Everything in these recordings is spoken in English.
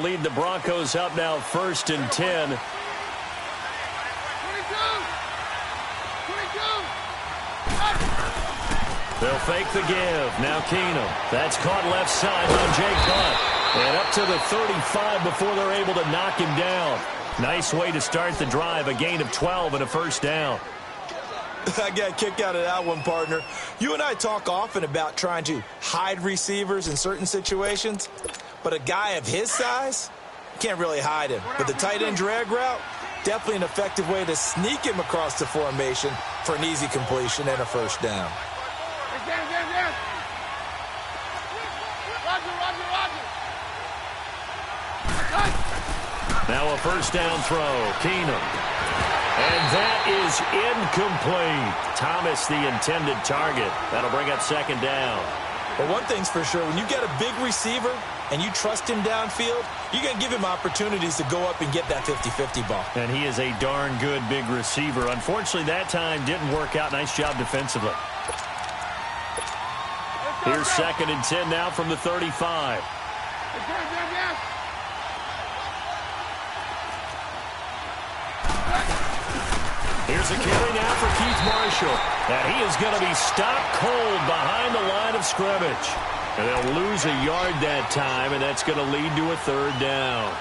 to lead the Broncos up now 1st and 10. 22. They'll fake the give. Now Keenum. That's caught left side by Jake Butt. And up to the 35 before they're able to knock him down. Nice way to start the drive. A gain of 12 and a first down. I got a kick out of that one, partner. You and I talk often about trying to hide receivers in certain situations. But a guy of his size, can't really hide him. With the tight end drag route, definitely an effective way to sneak him across the formation for an easy completion and a first down. Now a first down throw. Keenum. And that is incomplete. Thomas, the intended target. That'll bring up second down. But one thing's for sure, when you get a big receiver and you trust him downfield, you're going to give him opportunities to go up and get that 50-50 ball. And he is a darn good big receiver. Unfortunately, that time didn't work out. Nice job defensively. Here's 2nd and 10 now from the 35. Here's a carry now for Keith Marshall. And he is going to be stopped cold behind the line of scrimmage. And they'll lose a yard that time, and that's going to lead to a third down.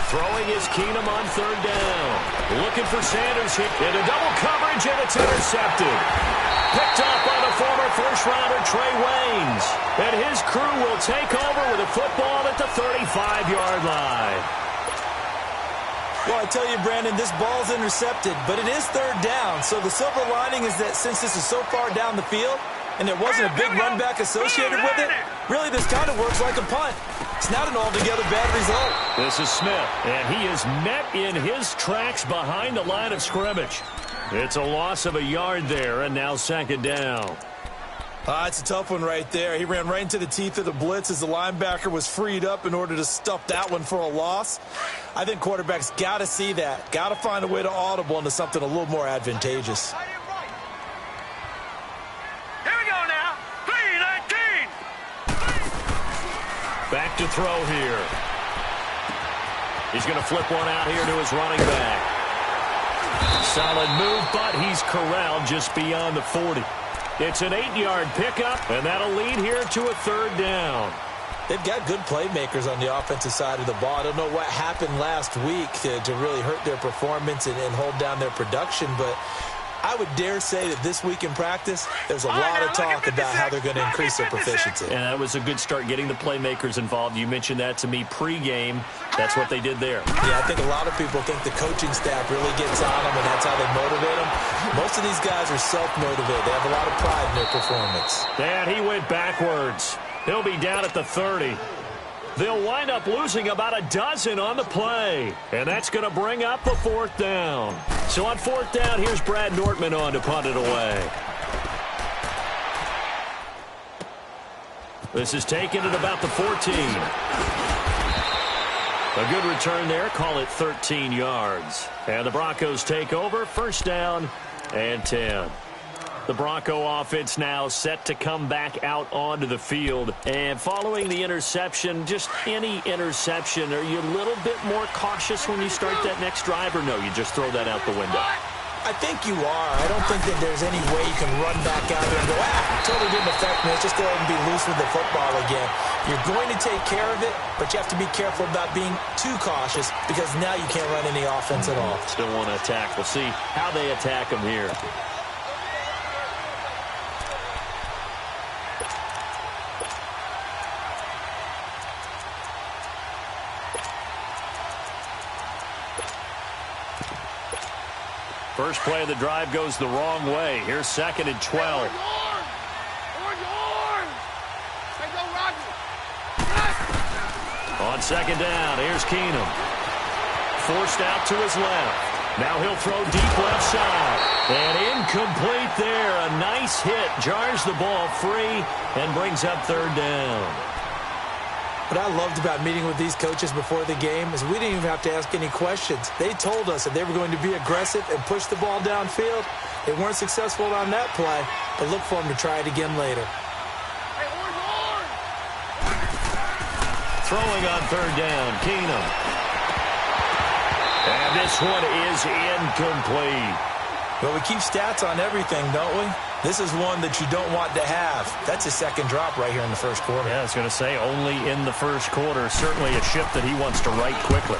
Throwing is Keenum on third down. Looking for Sanders here. Into double coverage, and it's intercepted. Picked up by the former first-rounder Trey Waynes. And his crew will take over with a football at the 35-yard line. Well, I tell you, Brandon, this ball's intercepted, but it is third down. So the silver lining is that since this is so far down the field and there wasn't a big run back associated with it, really this kind of works like a punt. It's not an altogether bad result. This is Smith, and he is met in his tracks behind the line of scrimmage. It's a loss of a yard there, and now second down. It's a tough one right there. He ran right into the teeth of the blitz as the linebacker was freed up in order to stuff that one for a loss. I think quarterbacks got to see that. Got to find a way to audible into something a little more advantageous. Back to throw here. He's going to flip one out here to his running back. Solid move, but he's corralled just beyond the 40. It's an 8-yard pickup, and that'll lead here to a third down. They've got good playmakers on the offensive side of the ball. I don't know what happened last week to really hurt their performance and hold down their production, but I would dare say that this week in practice, there's a lot of talk about how they're going to increase their proficiency. And that was a good start getting the playmakers involved. You mentioned that to me pregame. That's what they did there. Yeah, I think a lot of people think the coaching staff really gets on them, and that's how they motivate them. Most of these guys are self-motivated. They have a lot of pride in their performance. And he went backwards. He'll be down at the 30. They'll wind up losing about a dozen on the play. And that's going to bring up a fourth down. So on fourth down, here's Brad Nortman on to punt it away. This is taken at about the 14. A good return there. Call it 13 yards. And the Broncos take over. First down and 10. The Bronco offense now set to come back out onto the field. And following the interception, just any interception, are you a little bit more cautious when you start that next drive, or no, you just throw that out the window? I think you are. I don't think that there's any way you can run back out there and go, totally didn't affect me. Let's just go ahead and be loose with the football again. You're going to take care of it, but you have to be careful about being too cautious because now you can't run any offense at all. Still want to attack. We'll see how they attack them here. First play of the drive goes the wrong way. Here's 2nd and 12. On second down, here's Keenum. Forced out to his left. Now he'll throw deep left side. And incomplete there. A nice hit. Jars the ball free and brings up third down. What I loved about meeting with these coaches before the game is we didn't even have to ask any questions. They told us that they were going to be aggressive and push the ball downfield. They weren't successful on that play, but look for them to try it again later. Throwing on third down, Keenum. And this one is incomplete. Well, we keep stats on everything, don't we? This is one that you don't want to have. That's a second drop right here in the first quarter. Yeah, I was going to say only in the first quarter. Certainly a ship that he wants to right quickly.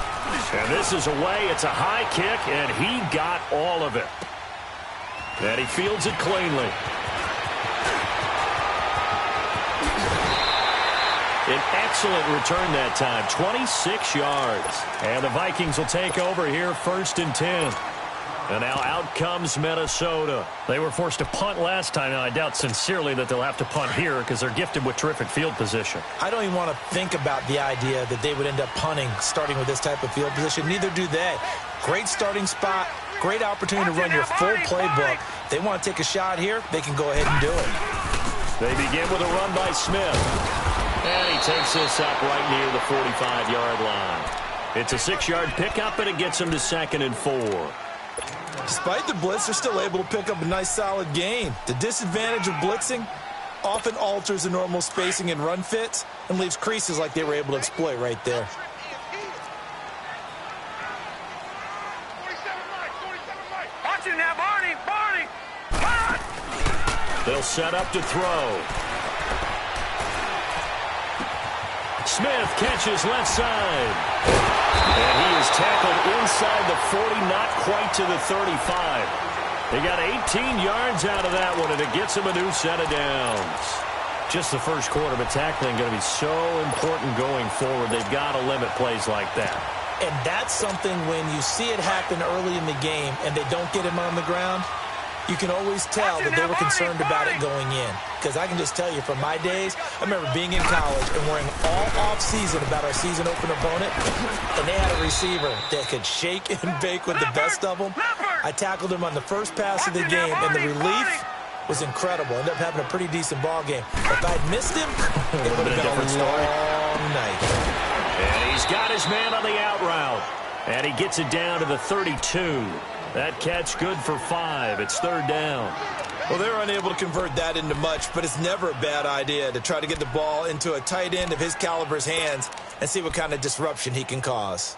And this is away. It's a high kick, and he got all of it. And he fields it cleanly. An excellent return that time, 26 yards. And the Vikings will take over here, 1st and 10. And now out comes Minnesota. They were forced to punt last time. Now, I doubt sincerely that they'll have to punt here because they're gifted with terrific field position. I don't even want to think about the idea that they would end up punting starting with this type of field position. Neither do they. Great starting spot. Great opportunity to run your full playbook. They want to take a shot here. They can go ahead and do it. They begin with a run by Smith. And he takes this up right near the 45-yard line. It's a 6-yard pickup, and it gets him to 2nd and 4. Despite the blitz, they're still able to pick up a nice solid gain. The disadvantage of blitzing often alters the normal spacing and run fits and leaves creases like they were able to exploit right there. Watch it now, Barney! They'll set up to throw. Smith catches left side. And he is tackled inside the 40, not quite to the 35. They got 18 yards out of that one, and it gets him a new set of downs. Just the first quarter, but tackling going to be so important going forward. They've got to limit plays like that. And that's something when you see it happen early in the game and they don't get him on the ground, you can always tell that they were concerned about it going in. Because I can just tell you from my days, I remember being in college and worrying all off-season about our season opener opponent, and they had a receiver that could shake and bake with the best of them. I tackled him on the first pass of the game, and the relief was incredible. Ended up having a pretty decent ball game. If I'd missed him, it would have been a long night. And he's got his man on the out route. And he gets it down to the 32. That catch good for 5. It's 3rd down. Well, they were unable to convert that into much, but it's never a bad idea to try to get the ball into a tight end of his caliber's hands and see what kind of disruption he can cause.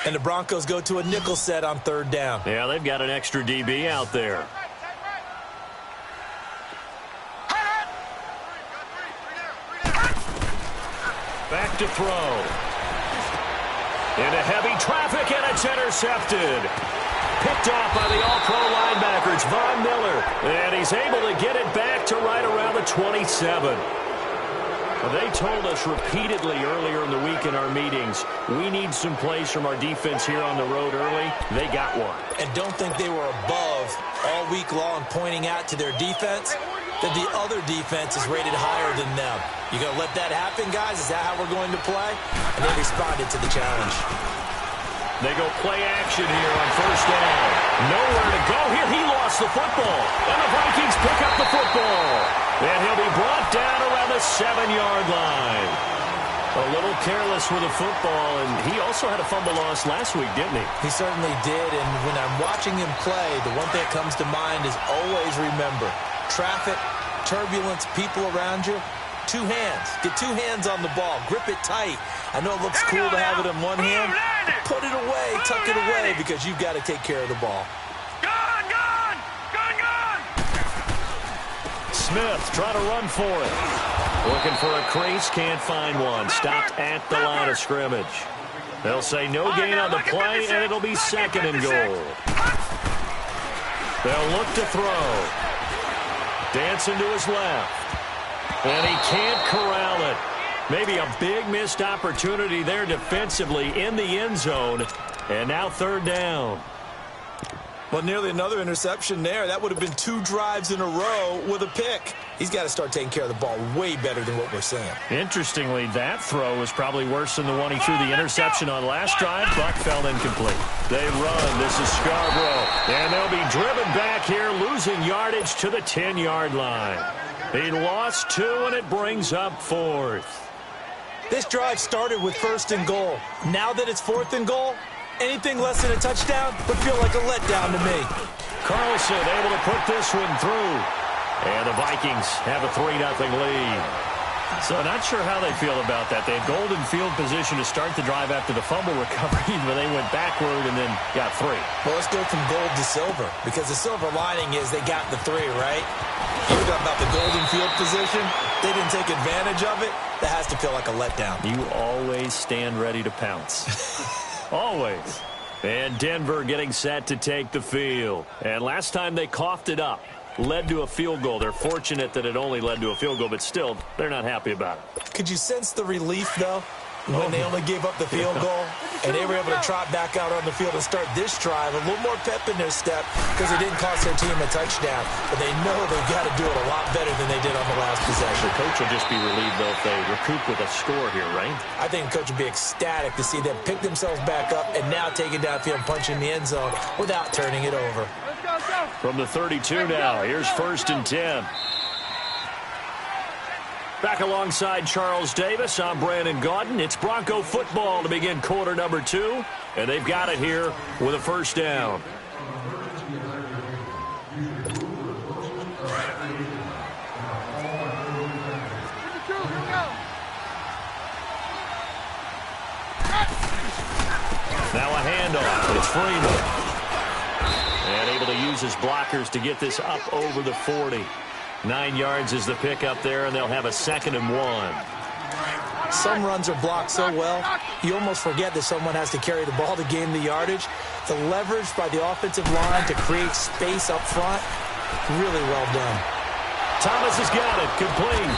And the Broncos go to a nickel set on 3rd down. Yeah, they've got an extra DB out there. Back to throw. Into heavy traffic, and it's intercepted. Picked off by the all-pro linebacker. It's Von Miller. And he's able to get it back to right around the 27. They told us repeatedly earlier in the week in our meetings, we need some plays from our defense here on the road early. They got one. And don't think they were above all week long pointing out to their defense that the other defense is rated higher than them. You going to let that happen, guys? Is that how we're going to play? And they responded to the challenge. They go play action here on 1st down. Nowhere to go here. He lost the football. And the Vikings pick up the football. And he'll be brought down around the 7-yard line. A little careless with the football, and he also had a fumble loss last week, didn't he? He certainly did, and when I'm watching him play, the one thing that comes to mind is always remember, traffic, turbulence, people around you, 2 hands. Get 2 hands on the ball. Grip it tight. I know it looks cool to have it in one hand. Put it away, tuck it away, because you've got to take care of the ball. Gone! Smith trying to run for it. Looking for a crease, can't find one. Stopped at the line of scrimmage. They'll say no gain on the play, and it'll be 2nd and goal. They'll look to throw. Dancing to his left. And he can't corral it. Maybe a big missed opportunity there defensively in the end zone. And now 3rd down. Well, nearly another interception there. That would have been 2 drives in a row with a pick. He's got to start taking care of the ball way better than what we're seeing. Interestingly, that throw was probably worse than the one he threw the interception on last drive, but fell incomplete. They run. This is Scarborough. And they'll be driven back here, losing yardage to the 10-yard line. He lost 2, and it brings up 4th. This drive started with 1st and goal. Now that it's 4th and goal, anything less than a touchdown would feel like a letdown to me. Carlson able to put this one through. And the Vikings have a 3-0 lead. So not sure how they feel about that. They had golden field position to start the drive after the fumble recovery, but they went backward and then got 3. Well, let's go from gold to silver, because the silver lining is they got the 3, right? You talk about the golden field position. They didn't take advantage of it. That has to feel like a letdown. You always stand ready to pounce. Always. And Denver getting set to take the field. And last time they coughed it up. Led to a field goal. They're fortunate that it only led to a field goal, but still, they're not happy about it. Could you sense the relief, though, when they only gave up the field goal and they were able to trot back out on the field and start this drive? A little more pep in their step because it didn't cost their team a touchdown, but they know they've got to do it a lot better than they did on the last possession. The coach will just be relieved, though, if they recoup with a score here, right? I think the coach would be ecstatic to see them pick themselves back up and now take it downfield and punch in the end zone without turning it over. From the 32 now, here's 1st and 10. Back alongside Charles Davis, I'm Brandon Gaudin. It's Bronco football to begin quarter number 2, and they've got it here with a 1st down. Now a handoff. It's Freeman. And able to use his blockers to get this up over the 40. 9 yards is the pickup there, and they'll have a 2nd and 1. Some runs are blocked so well, you almost forget that someone has to carry the ball to gain the yardage. The leverage by the offensive line to create space up front, really well done. Thomas has got it, complete.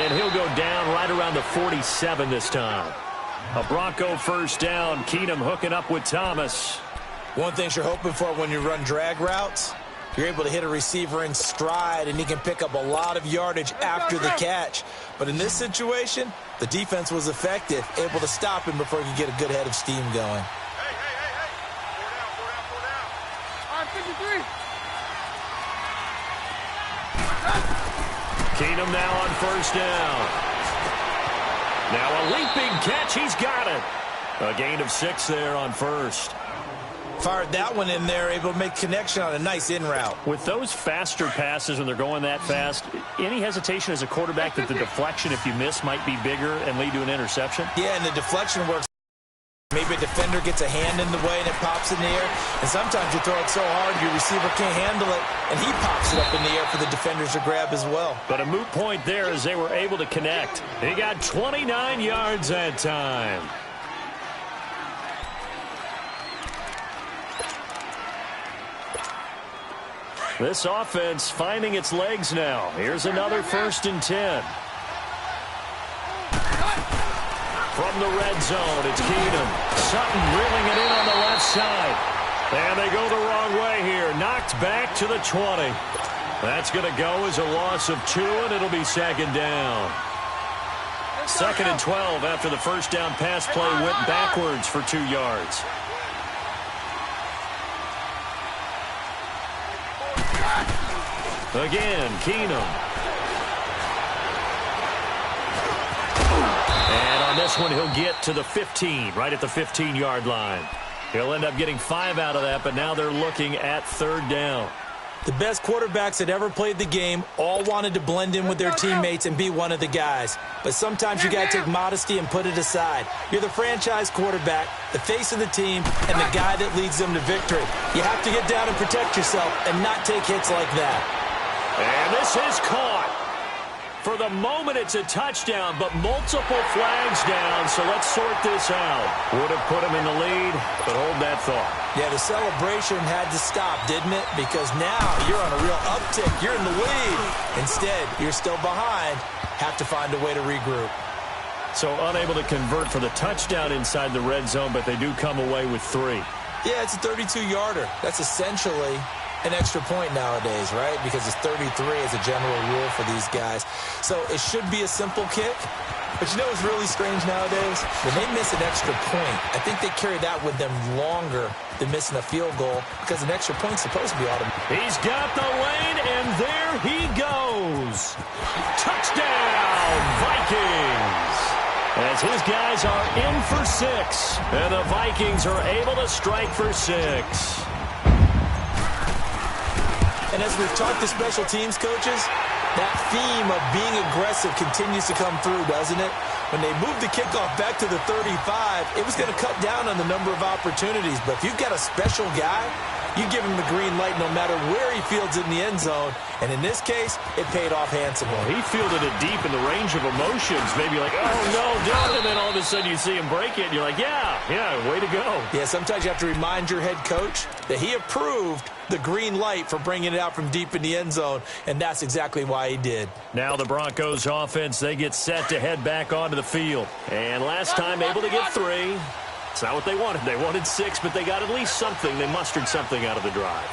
And he'll go down right around the 47 this time. A Bronco 1st down. Keenum hooking up with Thomas. One thing you're hoping for when you run drag routes, you're able to hit a receiver in stride, and he can pick up a lot of yardage after the catch. But in this situation, the defense was effective, able to stop him before he could get a good head of steam going. Hey. 4 down. Keenum now on 1st down. Now a leaping catch. He's got it. A gain of 6 there on 1st. Fired that one in there, able to make connection on a nice in route. With those faster passes when they're going that fast, any hesitation as a quarterback that the deflection, if you miss, might be bigger and lead to an interception? Yeah, and the deflection works. Maybe a defender gets a hand in the way and it pops in the air. And sometimes you throw it so hard your receiver can't handle it, and he pops it up in the air for the defenders to grab as well. But a moot point there as they were able to connect. He got 29 yards that time. This offense finding its legs now. Here's another 1st and 10. From the red zone, it's Keenum. Sutton reeling it in on the left side. And they go the wrong way here. Knocked back to the 20. That's going to go as a loss of 2, and it'll be 2nd down. 2nd and 12 after the 1st down pass play went backwards for 2 yards. Again, Keenum. And on this one, he'll get to the 15, right at the 15-yard line. He'll end up getting 5 out of that, but now they're looking at 3rd down. The best quarterbacks that ever played the game all wanted to blend in with their teammates and be one of the guys. But sometimes you got to take modesty and put it aside. You're the franchise quarterback, the face of the team, and the guy that leads them to victory. You have to get down and protect yourself and not take hits like that. And this is caught. For the moment, it's a touchdown, but multiple flags down, so let's sort this out. Would have put him in the lead, but hold that thought. Yeah, the celebration had to stop, didn't it? Because now you're on a real uptick. You're in the lead. Instead, you're still behind. Have to find a way to regroup. So unable to convert for the touchdown inside the red zone, but they do come away with 3. Yeah, it's a 32-yarder. That's essentially an extra point nowadays, right? Because it's 33 as a general rule for these guys. So it should be a simple kick. But you know what's really strange nowadays? When they miss an extra point, I think they carry that with them longer than missing a field goal because an extra point's supposed to be automatic. He's got the lane, and there he goes. Touchdown, Vikings! As his guys are in for 6, and the Vikings are able to strike for 6. And as we've talked to special teams coaches, that theme of being aggressive continues to come through, doesn't it? When they moved the kickoff back to the 35, it was going to cut down on the number of opportunities. But if you've got a special guy, you give him the green light no matter where he fields in the end zone. And in this case, it paid off handsomely. Well, he fielded it deep in the range of emotions. Maybe like, oh, no, don't. And then all of a sudden you see him break it, and you're like, yeah, way to go. Yeah, sometimes you have to remind your head coach that he approved the green light for bringing it out from deep in the end zone, and that's exactly why he did. Now the Broncos offense, they get set to head back onto the field. And last time able to get 3. It's not what they wanted. They wanted 6, but they got at least something. They mustered something out of the drive.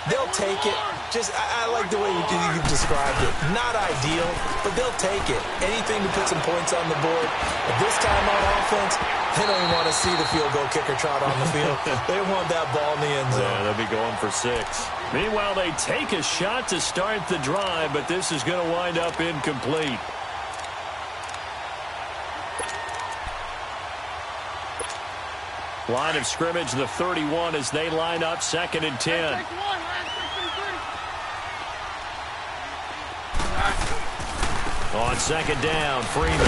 They'll take it. I like the way you described it. Not ideal, but they'll take it. Anything to put some points on the board. But this time on offense, they don't even want to see the field goal kicker trot on the field. They want that ball in the end zone. Yeah, they'll be going for 6. Meanwhile, they take a shot to start the drive, but this is going to wind up incomplete. Line of scrimmage, the 31, as they line up 2nd and 10. On 2nd down, Freeman.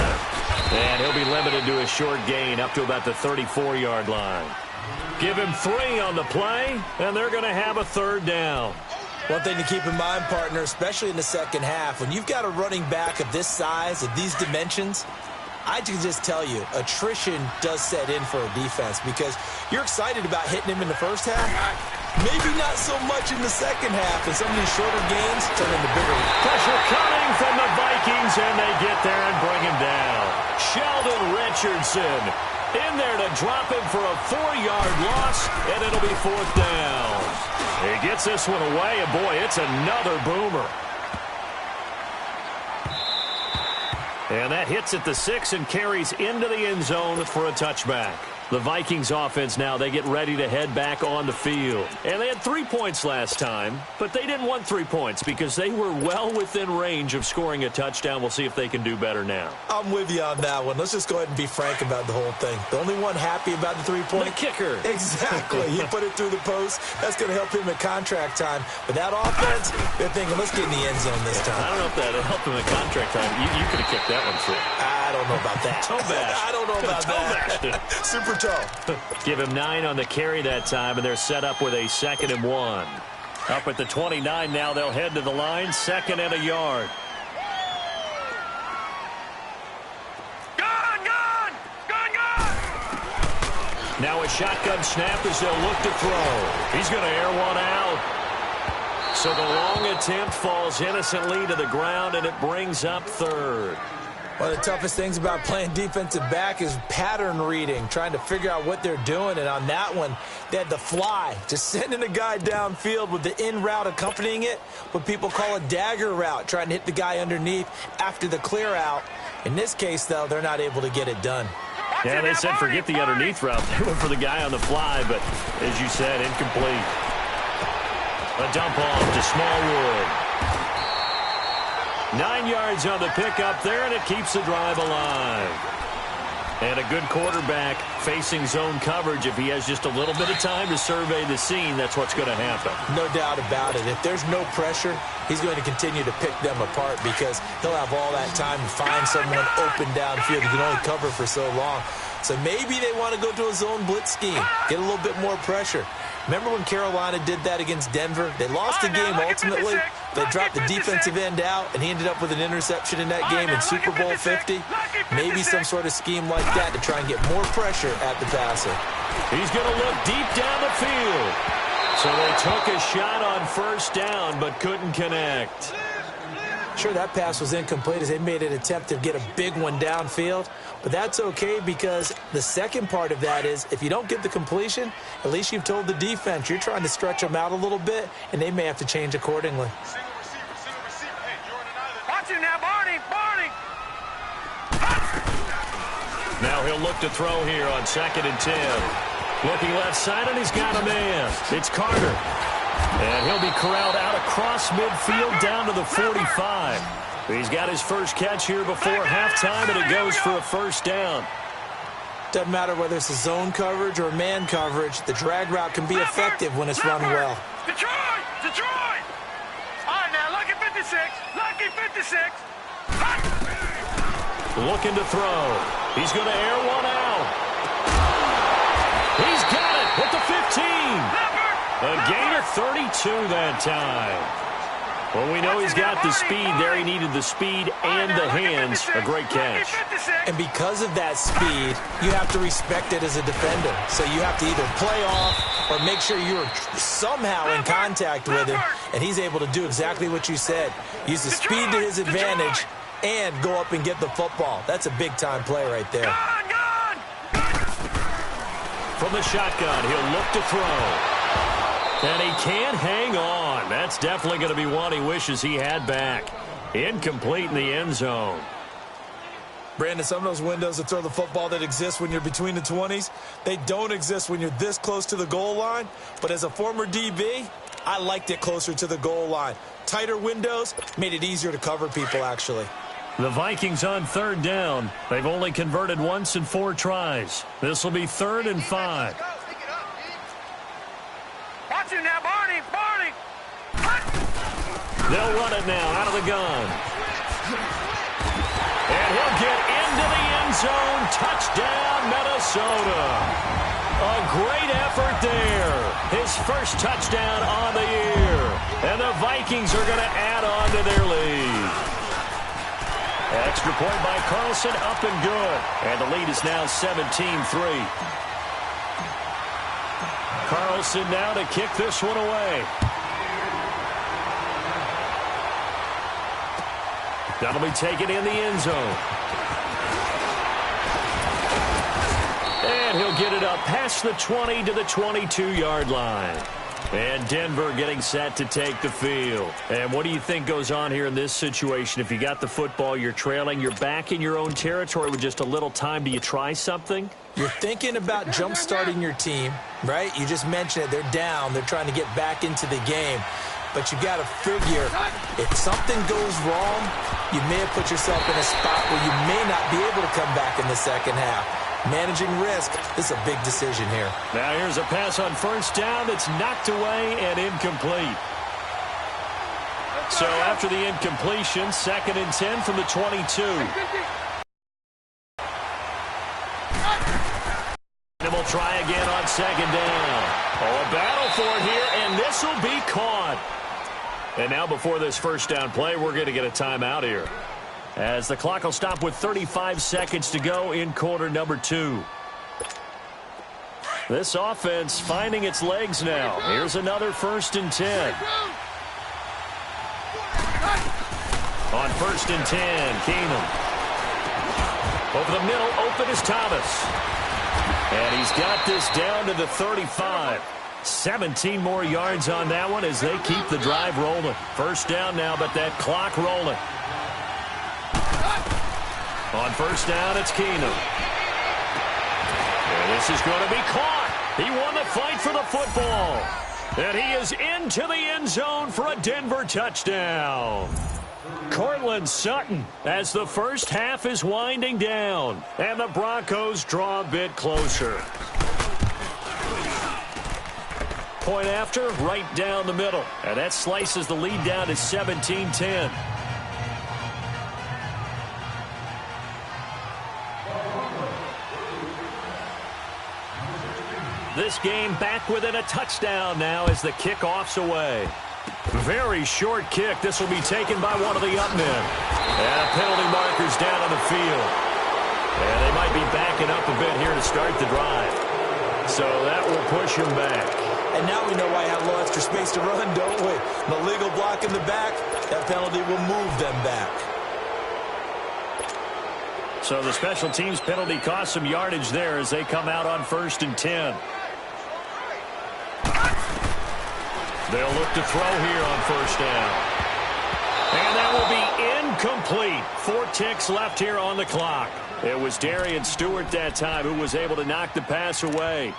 And he'll be limited to a short gain up to about the 34-yard line. Give him 3 on the play, and they're going to have a 3rd down. One thing to keep in mind, partner, especially in the second half, when you've got a running back of this size, of these dimensions, I can just tell you, attrition does set in for a defense because you're excited about hitting him in the first half. Maybe not so much in the second half, and some of these shorter gains turn into bigger. Pressure coming from the Vikings, and they get there and bring him down. Sheldon Richardson in there to drop him for a 4-yard loss, and it'll be 4th down. He gets this one away, and boy, it's another boomer. And that hits at the 6 and carries into the end zone for a touchback. The Vikings offense now, they get ready to head back on the field. And they had 3 points last time, but they didn't want 3 points because they were well within range of scoring a touchdown. We'll see if they can do better now. I'm with you on that one. Let's just go ahead and be frank about the whole thing. The only one happy about the 3-point? The kicker. Exactly. He put it through the post. That's going to help him at contract time. But that offense, they're thinking, let's get in the end zone this time. I don't know if that helped him at contract time. You could have kicked that one through. I don't know about that. Toe bash. I don't know about that. Super toe. Give him 9 on the carry that time, and they're set up with a 2nd and 1. Up at the 29 now, they'll head to the line, 2nd and a yard. Gone! Now a shotgun snap as they'll look to throw. He's going to air one out. So the long attempt falls innocently to the ground, and it brings up 3rd. One of the toughest things about playing defensive back is pattern reading, trying to figure out what they're doing. And on that one, they had the fly, just sending a guy downfield with the in route accompanying it, what people call a dagger route, trying to hit the guy underneath after the clear out. In this case, though, they're not able to get it done. Yeah, they said forget the underneath route. They went for the guy on the fly, but as you said, incomplete. A dump off to Smallwood. 9 yards on the pickup there, and it keeps the drive alive. And a good quarterback facing zone coverage. If he has just a little bit of time to survey the scene, that's what's going to happen. No doubt about it. If there's no pressure, he's going to continue to pick them apart because he'll have all that time to find someone open downfield. He can only cover for so long. So maybe they want to go to a zone blitz scheme, get a little bit more pressure. Remember when Carolina did that against Denver? They lost the game ultimately. They dropped the defensive end out, and he ended up with an interception in that game in Super Bowl 50. Maybe some sort of scheme like that to try and get more pressure at the passer. He's going to look deep down the field. So they took a shot on 1st down, but couldn't connect. sure that pass was incomplete as they made an attempt to get a big one downfield. But that's okay because the second part of that is if you don't get the completion, at least you've told the defense you're trying to stretch them out a little bit, and they may have to change accordingly. Watch him now, Barney! Now he'll look to throw here on 2nd and 10. Looking left side, and he's got a man. It's Carter. And he'll be corralled out across midfield down to the 45. He's got his first catch here before halftime, and it goes for a first down. Doesn't matter whether it's a zone coverage or man coverage, the drag route can be effective when it's run well. Detroit! All right, now, lucky 56. Looking to throw. He's going to air one out. He's got it at the 15. A gain of 32 that time. Well, we know he's got the speed there. He needed the speed and the hands. A great catch. And because of that speed, you have to respect it as a defender. So you have to either play off or make sure you're somehow in contact with him. And he's able to do exactly what you said. Use the speed to his advantage and go up and get the football. That's a big-time play right there. From the shotgun, he'll look to throw. And he can't hang on. That's definitely going to be one he wishes he had back. Incomplete in the end zone. Brandon, some of those windows to throw the football that exist when you're between the 20s, they don't exist when you're this close to the goal line. But as a former DB, I liked it closer to the goal line. Tighter windows made it easier to cover people, actually. The Vikings on 3rd down. They've only converted once in 4 tries. This will be 3rd and 5. Watch him now, Barney! They'll run it now out of the gun. And he'll get into the end zone. Touchdown, Minnesota. A great effort there. His first touchdown on the year. And the Vikings are going to add on to their lead. Extra point by Carlson, up and good. And the lead is now 17-3. Carlson now to kick this one away. That'll be taken in the end zone. And he'll get it up past the 20 to the 22-yard line. And Denver getting set to take the field. And what do you think goes on here in this situation? If you got the football, you're trailing, you're back in your own territory with just a little time. Do you try something? You're thinking about jump-starting your team, right? You just mentioned it. They're down. They're trying to get back into the game. But you got to figure, if something goes wrong, you may have put yourself in a spot where you may not be able to come back in the second half. Managing risk, this is a big decision here. Now here's a pass on 1st down that's knocked away and incomplete. So after the incompletion, 2nd and 10 from the 22. And we'll try again on 2nd down. Oh, a battle for it here, and this will be caught. And now before this 1st down play, we're going to get a timeout here, as the clock will stop with 35 seconds to go in quarter number 2. This offense finding its legs now. Here's another 1st and 10. On 1st and 10, Keenum. Over the middle, open is Thomas. And he's got this down to the 35. 17 more yards on that one as they keep the drive rolling. 1st down now, but that clock rolling. On 1st down, it's Keenum. And this is going to be caught. He won the fight for the football. And he is into the end zone for a Denver touchdown. Cortland Sutton as the first half is winding down. And the Broncos draw a bit closer. Point after, right down the middle. And that slices the lead down to 17-10. This game back within a touchdown now as the kickoff's away. Very short kick. This will be taken by one of the up men. And penalty markers down on the field. And they might be backing up a bit here to start the drive. So that will push him back. And now we know why I have a little extra space to run, don't we? The legal block in the back. That penalty will move them back. So the special teams penalty cost some yardage there as they come out on 1st and 10. They'll look to throw here on 1st down. And that will be incomplete. 4 ticks left here on the clock. It was Darian Stewart that time who was able to knock the pass away.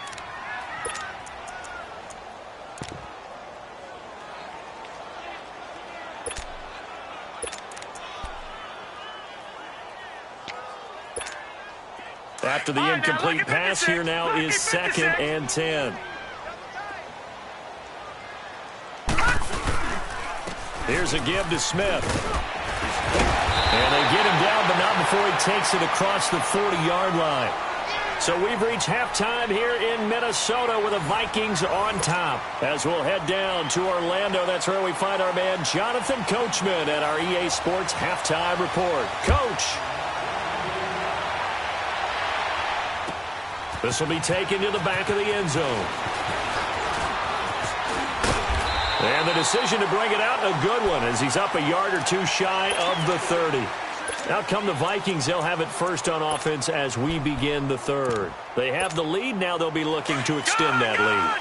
After the incomplete pass, here now is 2nd and 10. Here's a give to Smith. And they get him down, but not before he takes it across the 40-yard line. So we've reached halftime here in Minnesota with the Vikings on top. As we'll head down to Orlando, that's where we find our man Jonathan Coachman at our EA Sports Halftime Report. Coach. This will be taken to the back of the end zone. And the decision to bring it out, a good one, as he's up a yard or two shy of the 30. Out come the Vikings. They'll have it first on offense as we begin the third. They have the lead. Now they'll be looking to extend that lead.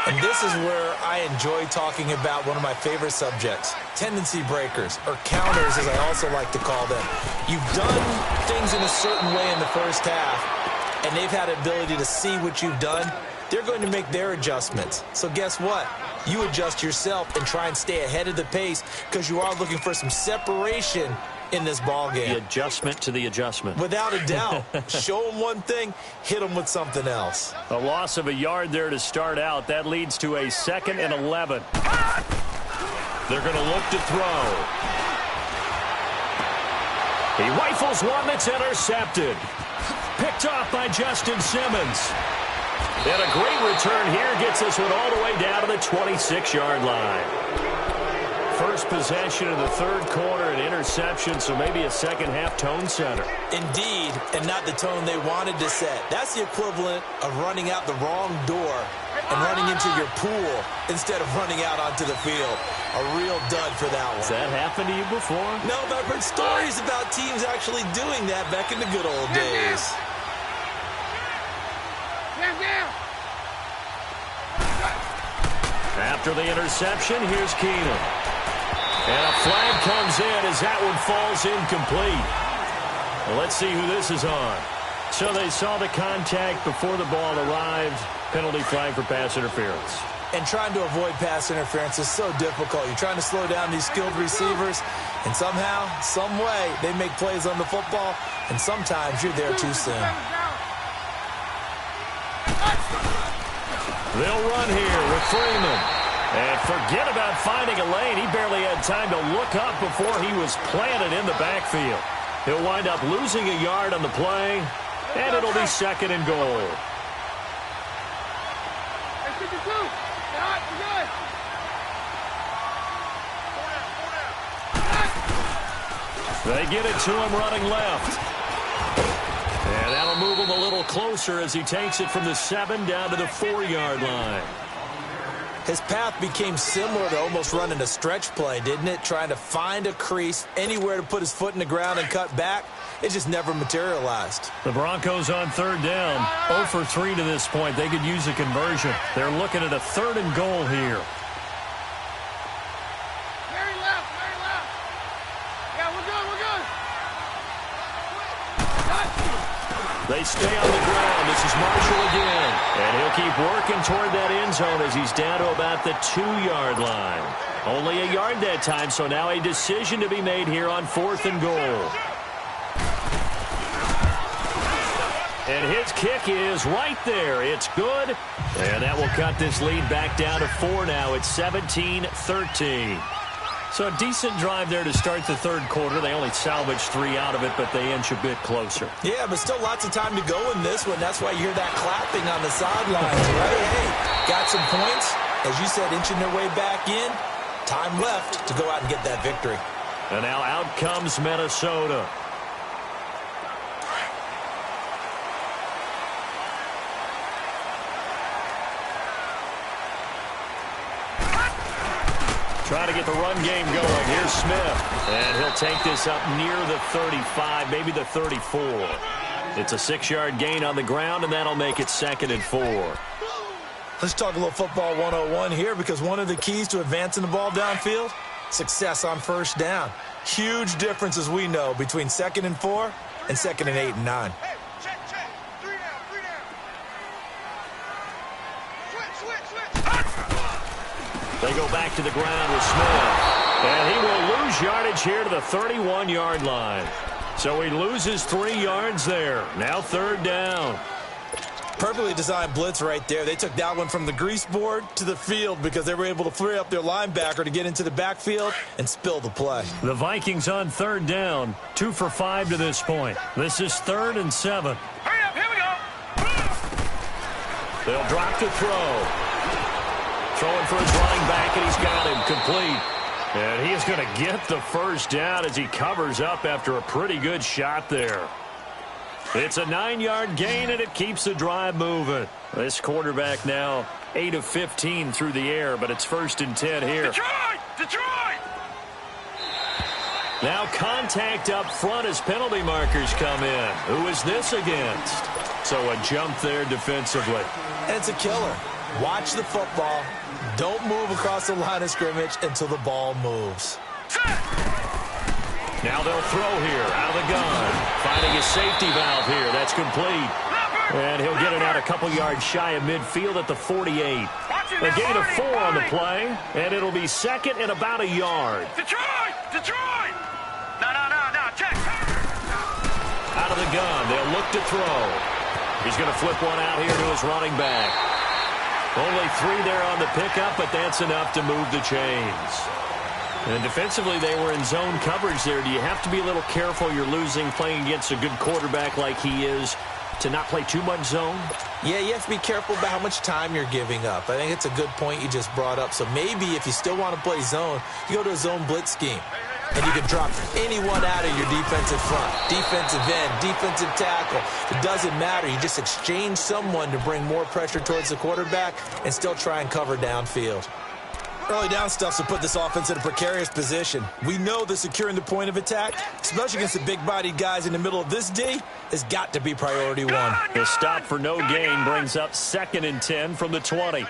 And this is where I enjoy talking about one of my favorite subjects, tendency breakers, or counters as I also like to call them. You've done things in a certain way in the first half, and they've had the ability to see what you've done. They're going to make their adjustments. So guess what? You adjust yourself and try and stay ahead of the pace because you are looking for some separation in this ball game. The adjustment to the adjustment. Without a doubt. Show them one thing, hit them with something else. A loss of a yard there to start out. That leads to a 2nd and 11. They're going to look to throw. He rifles one that's intercepted. Picked off by Justin Simmons. And a great return here gets this one all the way down to the 26-yard line. First possession of the third quarter, an interception, so maybe a second-half tone setter. Indeed, and not the tone they wanted to set. That's the equivalent of running out the wrong door and running into your pool instead of running out onto the field. A real dud for that one. Has that happened to you before? No, but I've heard stories about teams actually doing that back in the good old days. After the interception, here's Keenum. And a flag comes in as that one falls incomplete. Well, let's see who this is on. So they saw the contact before the ball arrived. Penalty flag for pass interference. And trying to avoid pass interference is so difficult. You're trying to slow down these skilled receivers, and somehow, some way, they make plays on the football, and sometimes you're there too soon. They'll run here with Freeman. And forget about finding a lane. He barely had time to look up before he was planted in the backfield. He'll wind up losing a yard on the play, and it'll be 2nd and goal. They get it to him running left. And that'll move him a little closer as he takes it from the 7 down to the 4-yard line. His path became similar to almost running a stretch play, didn't it? Trying to find a crease, anywhere to put his foot in the ground and cut back. It just never materialized. The Broncos on 3rd down. 0 for 3 to this point. They could use a conversion. They're looking at a 3rd and goal here. Very left. Yeah, we're good. They stay on the ground. This is Marshall again. And he'll keep working toward that end zone as he's down to about the 2-yard line. Only a yard that time, so now a decision to be made here on 4th and goal. And his kick is right there. It's good. And that will cut this lead back down to 4 now. It's 17-13. So a decent drive there to start the third quarter. They only salvaged 3 out of it, but they inch a bit closer. Yeah, but still lots of time to go in this one. That's why you hear that clapping on the sidelines, right? Hey, got some points. As you said, inching their way back in. Time left to go out and get that victory. And now out comes Minnesota. Trying to get the run game going. Here's Smith. And he'll take this up near the 35, maybe the 34. It's a 6-yard gain on the ground, and that'll make it 2nd and 4. Let's talk a little football 101 here, because one of the keys to advancing the ball downfield, success on first down. Huge difference, as we know, between 2nd and 4 and 2nd and 8 and 9. Hey, check. 3 down. Switch. They go back to the ground with Smith. And he will lose yardage here to the 31-yard line. So he loses 3 yards there. Now 3rd down. Perfectly designed blitz right there. They took that one from the grease board to the field because they were able to free up their linebacker to get into the backfield and spill the play. The Vikings on 3rd down. 2 for 5 to this point. This is 3rd and 7. Hurry up, here we go. They'll drop to throw. Throwing for his running back, and he's got him complete. And he is going to get the first down as he covers up after a pretty good shot there. It's a 9-yard gain, and it keeps the drive moving. This quarterback now 8 of 15 through the air, but it's 1st and 10 here. Detroit! Now contact up front as penalty markers come in. Who is this against? So a jump there defensively. And it's a killer. Watch the football. Don't move across the line of scrimmage until the ball moves. Now they'll throw here out of the gun. Finding his safety valve here. That's complete. And he'll get it out a couple yards shy of midfield at the 48. A gain of 4 on the play, and it'll be 2nd and about a yard. Detroit! No, check. Out of the gun. They'll look to throw. He's going to flip one out here to his running back. Only 3 there on the pickup, but that's enough to move the chains. And defensively, they were in zone coverage there. Do you have to be a little careful? You're losing playing against a good quarterback like he is to not play too much zone? Yeah, you have to be careful about how much time you're giving up. I think it's a good point you just brought up. So maybe if you still want to play zone, you go to a zone blitz scheme. And you can drop anyone out of your defensive front, defensive end, defensive tackle. It doesn't matter. You just exchange someone to bring more pressure towards the quarterback and still try and cover downfield. Early down stuff to put this offense in a precarious position. We know that securing the point of attack, especially against the big-bodied guys in the middle of this D, has got to be priority 1. The stop for no gain brings up 2nd and 10 from the 20.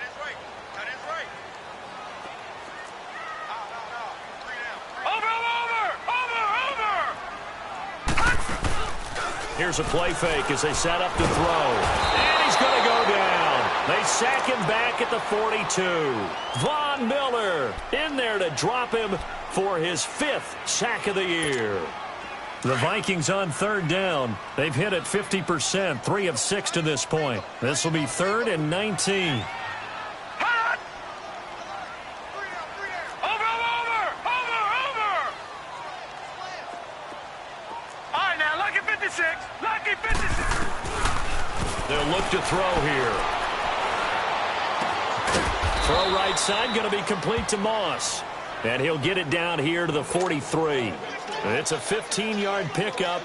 Here's a play fake as they set up to throw. And he's going to go down. They sack him back at the 42. Von Miller in there to drop him for his 5th sack of the year. The Vikings on 3rd down. They've hit it 50%, 3 of 6 to this point. This will be 3rd and 19. They'll look to throw here. Throw right side, going to be complete to Moss. And he'll get it down here to the 43. It's a 15-yard pickup,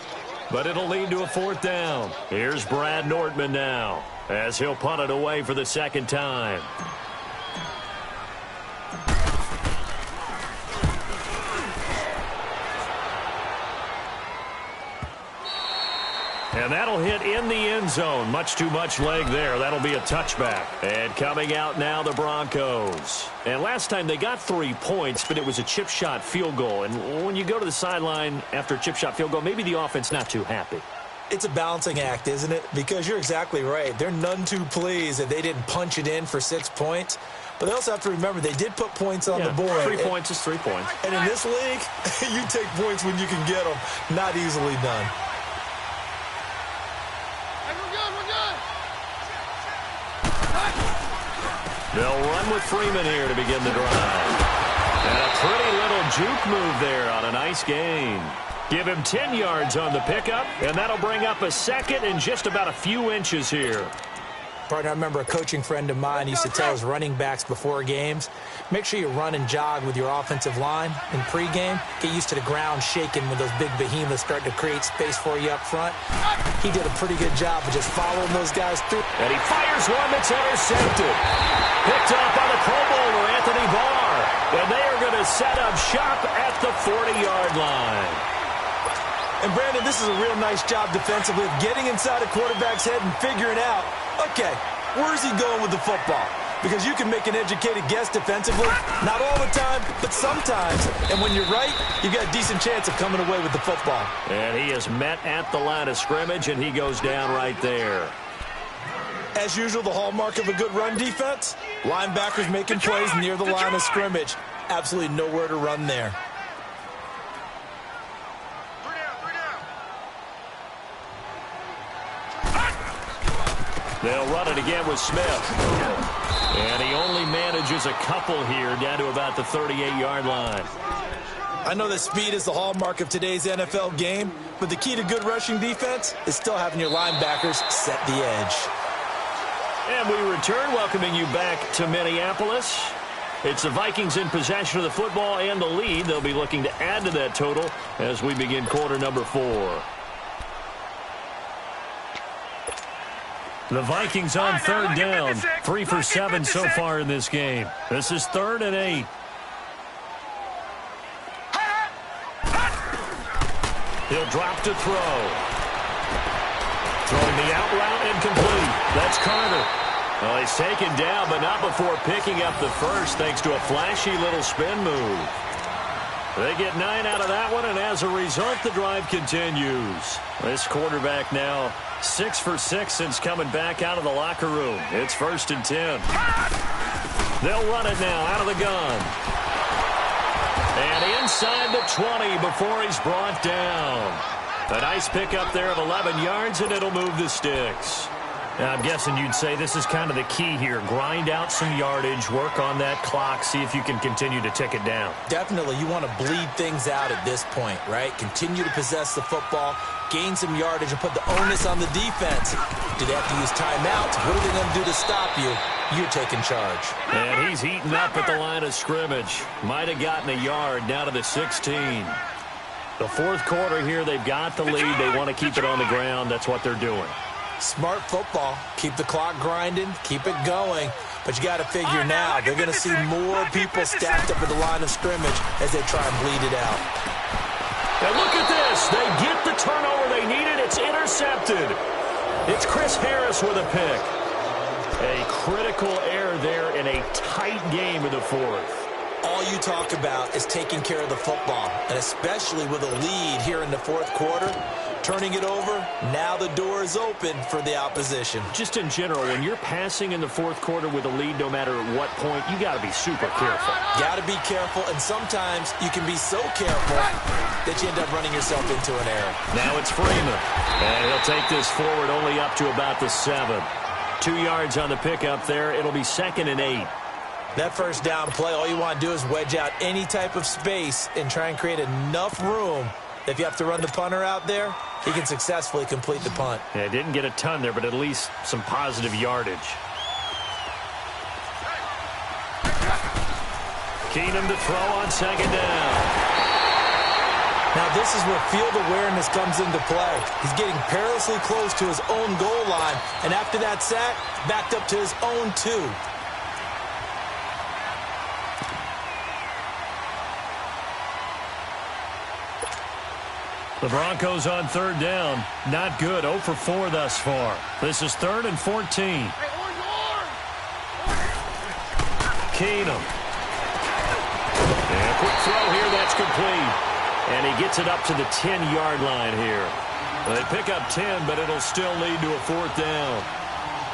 but it'll lead to a 4th down. Here's Brad Nortman now, as he'll punt it away for the 2nd time. And that'll hit in the end zone. Much too much leg there. That'll be a touchback. And coming out now, the Broncos. And last time they got 3 points, but it was a chip shot field goal. And when you go to the sideline after a chip shot field goal, maybe the offense not too happy. It's a balancing act, isn't it? Because you're exactly right. They're none too pleased that they didn't punch it in for 6 points. But they also have to remember they did put points on the board. 3 points is 3 points. And in this league, you take points when you can get them. Not easily done. They'll run with Freeman here to begin the drive. And a pretty little juke move there on a nice gain. Give him 10 yards on the pickup, and that'll bring up a 2nd and just about a few inches here. Partner, I remember a coaching friend of mine used to tell his running backs before games, make sure you run and jog with your offensive line in pregame. Get used to the ground shaking when those big behemoths start to create space for you up front. He did a pretty good job of just following those guys through. And he fires one that's intercepted. Picked up by the Pro Bowler, Anthony Barr. And they are going to to set up shop at the 40-yard line. And, Brandon, this is a real nice job defensively of getting inside a quarterback's head and figuring out, okay, where's he going with the football? Because you can make an educated guess defensively. Not all the time, but sometimes. And when you're right, you've got a decent chance of coming away with the football. And he is met at the line of scrimmage, and he goes down right there. As usual, the hallmark of a good run defense, linebackers making plays near the line of scrimmage. Absolutely nowhere to run there. They'll run it again with Smith. And he only manages a couple here down to about the 38-yard line. I know that speed is the hallmark of today's NFL game, but the key to good rushing defense is still having your linebackers set the edge. And we return, welcoming you back to Minneapolis. It's the Vikings in possession of the football and the lead. They'll be looking to add to that total as we begin quarter number 4. The Vikings on third down, 3 for 7 so far in this game. This is 3rd and 8. He'll drop to throw. Throwing the out route incomplete. That's Carter. Well, he's taken down, but not before picking up the first thanks to a flashy little spin move. They get 9 out of that one, and as a result, the drive continues. This quarterback now 6 for 6 since coming back out of the locker room. It's 1st and 10. They'll run it now out of the gun. And inside the 20 before he's brought down. A nice pickup there of 11 yards, and it'll move the sticks. Now, I'm guessing you'd say this is kind of the key here. Grind out some yardage, work on that clock, see if you can continue to tick it down. Definitely, you want to bleed things out at this point, right? Continue to possess the football, gain some yardage, and put the onus on the defense. Do they have to use timeouts? What are they going to do to stop you? You're taking charge. And he's heating up at the line of scrimmage. Might have gotten a yard down to the 16. The 4th quarter here, they've got the lead. They want to keep it on the ground. That's what they're doing. Smart football. Keep the clock grinding. Keep it going. But you got to figure now, they're going to see more people stacked up at the line of scrimmage as they try and bleed it out. And look at this. They get the turnover they needed. It's intercepted. It's Chris Harris with a pick. A critical error there in a tight game in the 4th. All you talk about is taking care of the football, and especially with a lead here in the 4th quarter, turning it over, now the door is open for the opposition. Just in general, when you're passing in the 4th quarter with a lead, no matter at what point, you got to be super careful. Got to be careful, and sometimes you can be so careful that you end up running yourself into an error. Now it's Freeman, and he'll take this forward only up to about the 7. 2 yards on the pickup there. It'll be 2nd and 8. That first down play, all you want to do is wedge out any type of space and try and create enough room. If you have to run the punter out there, he can successfully complete the punt. Yeah, didn't get a ton there, but at least some positive yardage. Keenum to throw on 2nd down. Now this is where field awareness comes into play. He's getting perilously close to his own goal line, and after that sack, backed up to his own 2. The Broncos on 3rd down. Not good. 0 for 4 thus far. This is 3rd and 14. Keenum. And a quick throw here. That's complete. And he gets it up to the 10-yard line here. They pick up 10, but it'll still lead to a 4th down.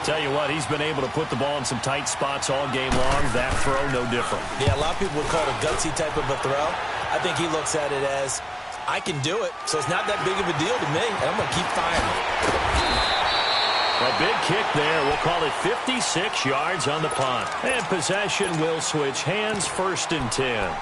Tell you what, he's been able to put the ball in some tight spots all game long. That throw, no different. Yeah, a lot of people would call it a gutsy type of a throw. I think he looks at it as, I can do it, so it's not that big of a deal to me, and I'm going to keep firing. A big kick there. We'll call it 56 yards on the punt. And possession will switch hands, 1st and 10.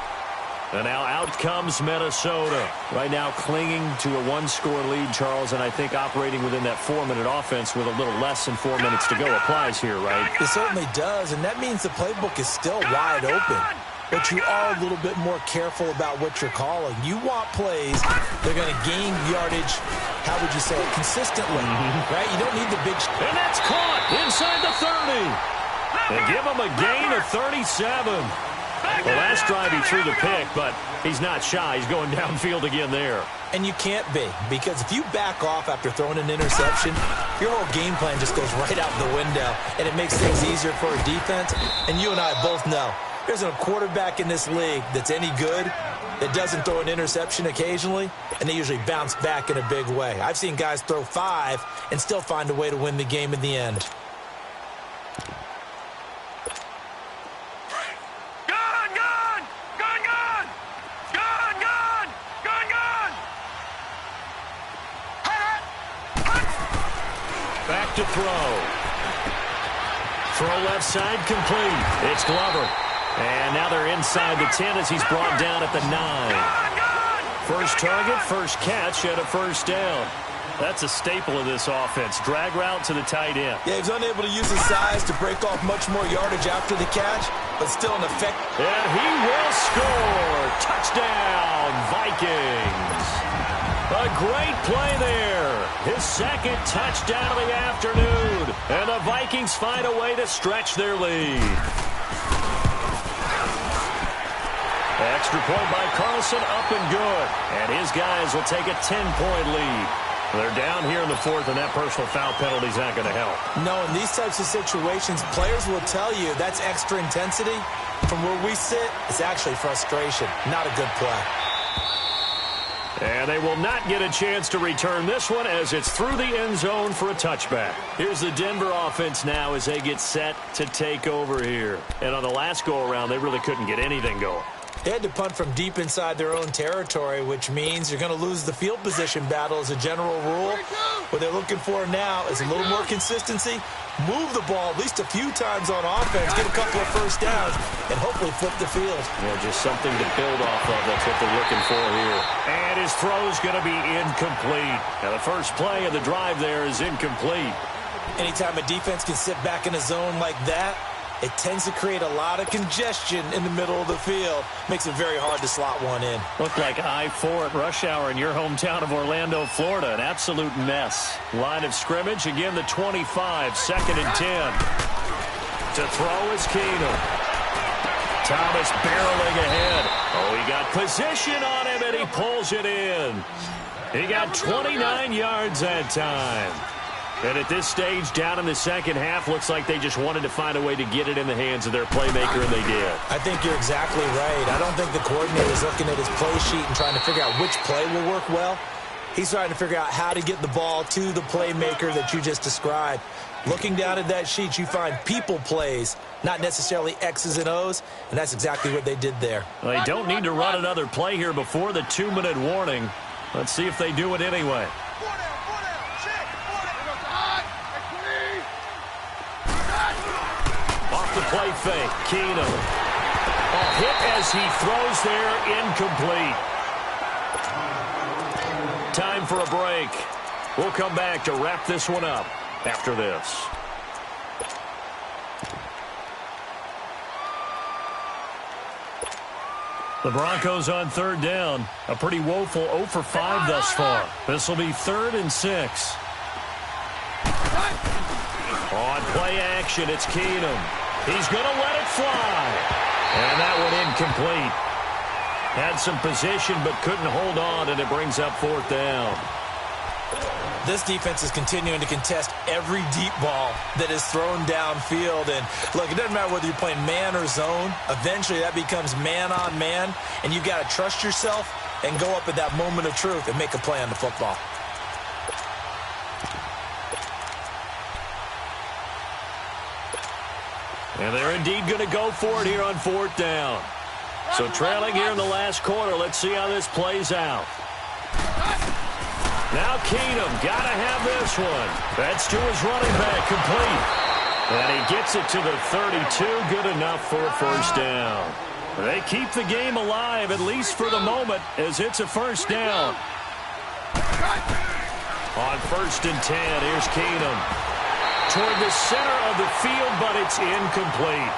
And now out comes Minnesota. Right now clinging to a 1-score lead, Charles, and I think operating within that 4-minute offense with a little less than 4 minutes to go applies here, right? It certainly does, and that means the playbook is still wide open. But you are a little bit more careful about what you're calling. You want plays they're going to gain yardage, how would you say it, consistently, right? You don't need the big... And that's caught inside the 30. They give him a gain of 37. The last drive he threw the pick, but he's not shy. He's going downfield again there. And you can't be, because if you back off after throwing an interception, your whole game plan just goes right out the window, and it makes things easier for a defense. And you and I both know there's a quarterback in this league that's any good that doesn't throw an interception occasionally, and they usually bounce back in a big way. I've seen guys throw 5 and still find a way to win the game in the end. Back to throw. Throw left side complete. It's Glover. And now they're inside the 10 as he's brought down at the 9. First target, first catch, and a first down. That's a staple of this offense. Drag route to the tight end. Yeah, he's unable to use his size to break off much more yardage after the catch, but still an effect. And he will score. Touchdown, Vikings. A great play there. His second touchdown of the afternoon. And the Vikings find a way to stretch their lead. Extra point by Carlson, up and good. And his guys will take a 10-point lead. They're down here in the 4th, and that personal foul penalty is not going to help. No, in these types of situations, players will tell you that's extra intensity. From where we sit, it's actually frustration, not a good play. And they will not get a chance to return this one as it's through the end zone for a touchback. Here's the Denver offense now as they get set to take over here. And on the last go-around, they really couldn't get anything going. They had to punt from deep inside their own territory, which means you're going to lose the field position battle as a general rule. What they're looking for now is a little more consistency, move the ball at least a few times on offense, get a couple of first downs, and hopefully flip the field. Yeah, just something to build off of. That's what they're looking for here. And his throw's going to be incomplete. Now, the first play of the drive there is incomplete. Anytime a defense can sit back in a zone like that, it tends to create a lot of congestion in the middle of the field. Makes it very hard to slot one in. Looked like I-4 at rush hour in your hometown of Orlando, Florida. An absolute mess. Line of scrimmage, again the 25, 2nd and 10. To throw is Keenum. Thomas barreling ahead. Oh, he got position on him, and he pulls it in. He got 29 yards that time. And at this stage, down in the second half, looks like they just wanted to find a way to get it in the hands of their playmaker, and they did. I think you're exactly right. I don't think the coordinator is looking at his play sheet and trying to figure out which play will work well. He's trying to figure out how to get the ball to the playmaker that you just described. Looking down at that sheet, you find people plays, not necessarily X's and O's, and that's exactly what they did there. Well, they don't need to run another play here before the 2-minute warning. Let's see if they do it anyway. The play fake, Keenum. A hit as he throws there, incomplete. Time for a break. We'll come back to wrap this one up after this. The Broncos on 3rd down. A pretty woeful 0 for 5 thus far. This will be 3rd and 6. On play action, it's Keenum. He's going to let it fly. And that one incomplete. Had some position but couldn't hold on, and it brings up 4th down. This defense is continuing to contest every deep ball that is thrown downfield. And look, it doesn't matter whether you're playing man or zone. Eventually that becomes man on man, and you've got to trust yourself and go up at that moment of truth and make a play on the football. And they're indeed going to go for it here on 4th down. So trailing here in the last quarter, let's see how this plays out. Now Keenum, got to have this one. That's to his running back, complete. And he gets it to the 32, good enough for a first down. They keep the game alive, at least for the moment, as it's a first down. On 1st and 10, here's Keenum. Toward the center of the field, but it's incomplete.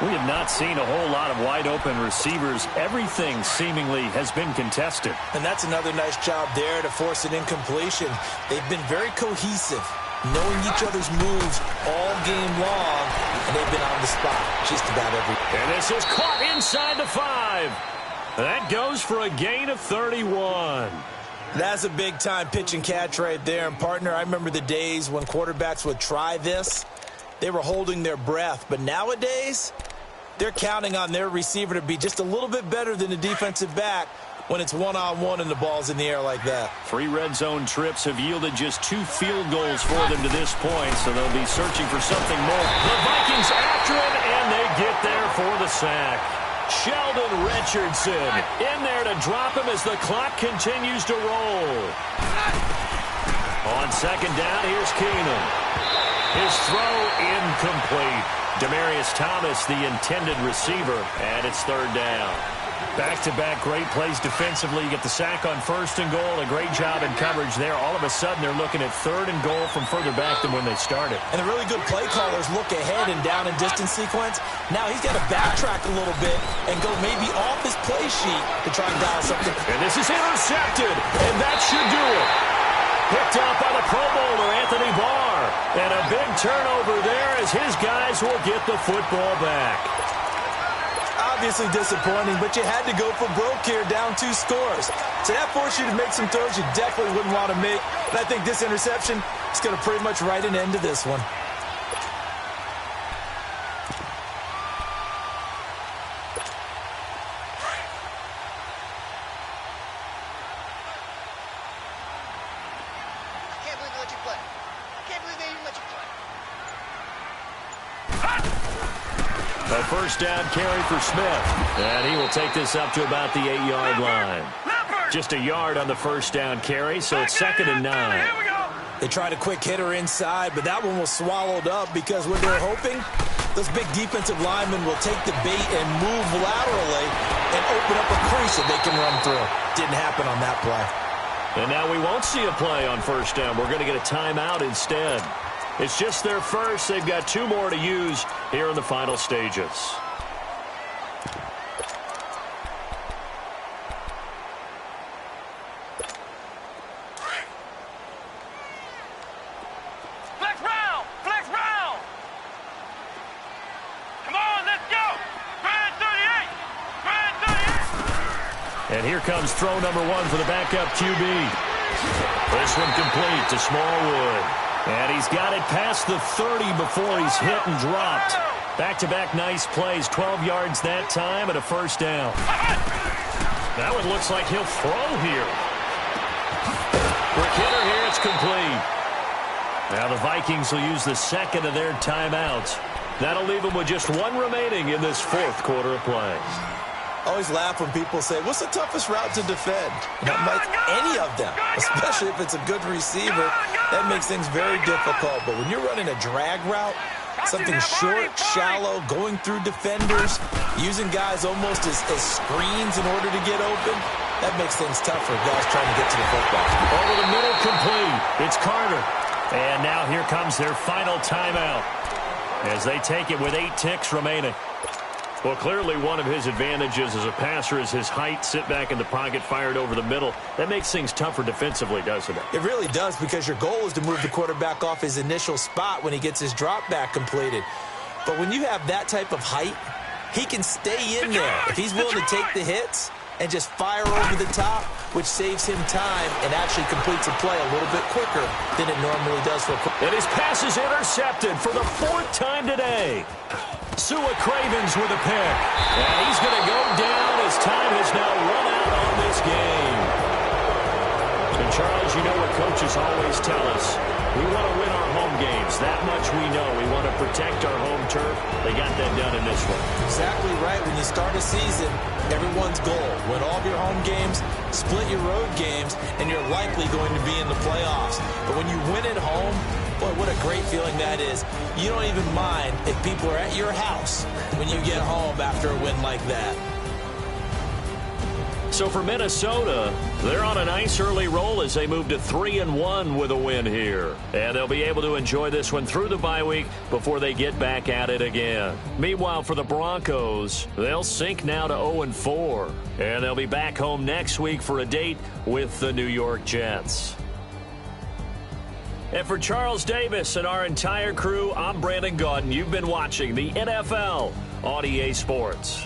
We have not seen a whole lot of wide-open receivers. Everything seemingly has been contested. And that's another nice job there to force an incompletion. They've been very cohesive. knowing each other's moves all game long, and they've been on the spot just about every. And this is caught inside the 5. That goes for a gain of 31. That's a big-time pitch and catch right there. And, partner, I remember the days when quarterbacks would try this. They were holding their breath. But nowadays, they're counting on their receiver to be just a little bit better than the defensive back when it's one-on-one and the ball's in the air like that. 3 red zone trips have yielded just 2 field goals for them to this point, so they'll be searching for something more. The Vikings after him, and they get there for the sack. Sheldon Richardson in there to drop him as the clock continues to roll. On second down, here's Keenum. His throw incomplete. Demaryius Thomas, the intended receiver, and it's third down. Back-to-back great plays defensively. You get the sack on first and goal. A great job in coverage there. All of a sudden, they're looking at third and goal from further back than when they started. And the really good play callers look ahead and down and distance sequence. Now he's got to backtrack a little bit and go maybe off his play sheet to try and dial something. And this is intercepted, and that should do it. Picked out by the Pro Bowler, Anthony Barr. And a big turnover there as his guys will get the football back. Obviously disappointing, but you had to go for broke here, down 2 scores. So that forced you to make some throws you definitely wouldn't want to make. And I think this interception is going to pretty much write an end to this one. A first down carry for Smith. And he will take this up to about the 8-yard line. Just a yard on the first down carry, so it's 2nd and 9. They tried a quick hitter inside, but that one was swallowed up because what they're hoping, those big defensive linemen will take the bait and move laterally and open up a crease that they can run through. Didn't happen on that play. And now we won't see a play on first down. We're going to get a timeout instead. It's just their first. They've got 2 more to use here in the final stages. Flex round! Flex round! Come on, let's go! Grind 38! Grind 38! And here comes throw number 1 for the backup QB. This one complete to Smallwood. And he's got it past the 30 before he's hit and dropped. Back-to-back nice plays, 12 yards that time and a first down. That one looks like he'll throw here. Quick hitter here, it's complete. Now the Vikings will use the second of their timeouts. That'll leave them with just 1 remaining in this 4th quarter of play. I always laugh when people say, what's the toughest route to defend? Not like any of them, especially if it's a good receiver. That makes things very difficult. But when you're running a drag route, something short, shallow, going through defenders, using guys almost as screens in order to get open, that makes things tough for guys trying to get to the football. Over the middle, complete. It's Carter. And now here comes their final timeout as they take it with 8 ticks remaining. Well, clearly one of his advantages as a passer is his height, sit back in the pocket, fired over the middle. That makes things tougher defensively, doesn't it? It really does, because your goal is to move the quarterback off his initial spot when he gets his drop back completed. But when you have that type of height, he can stay in there if he's willing to take the hits and just fire over the top, which saves him time and actually completes a play a little bit quicker than it normally does for a quarterback. And his pass is intercepted for the 4th time today. Sua Cravens with a pick. And he's going to go down as time has now run out on this game. And Charles, you know what coaches always tell us. We want to win our home games. That much we know. We want to protect our home turf. They got that done in this one. Exactly right. When you start a season, everyone's goal, win all of your home games, split your road games, and you're likely going to be in the playoffs. But when you win at home, boy, what a great feeling that is. You don't even mind if people are at your house when you get home after a win like that. So for Minnesota, they're on a nice early roll as they move to 3-1 with a win here. And they'll be able to enjoy this one through the bye week before they get back at it again. Meanwhile, for the Broncos, they'll sink now to 0-4. And they'll be back home next week for a date with the New York Jets. And for Charles Davis and our entire crew, I'm Brandon Gaudin. You've been watching the NFL on EA Sports.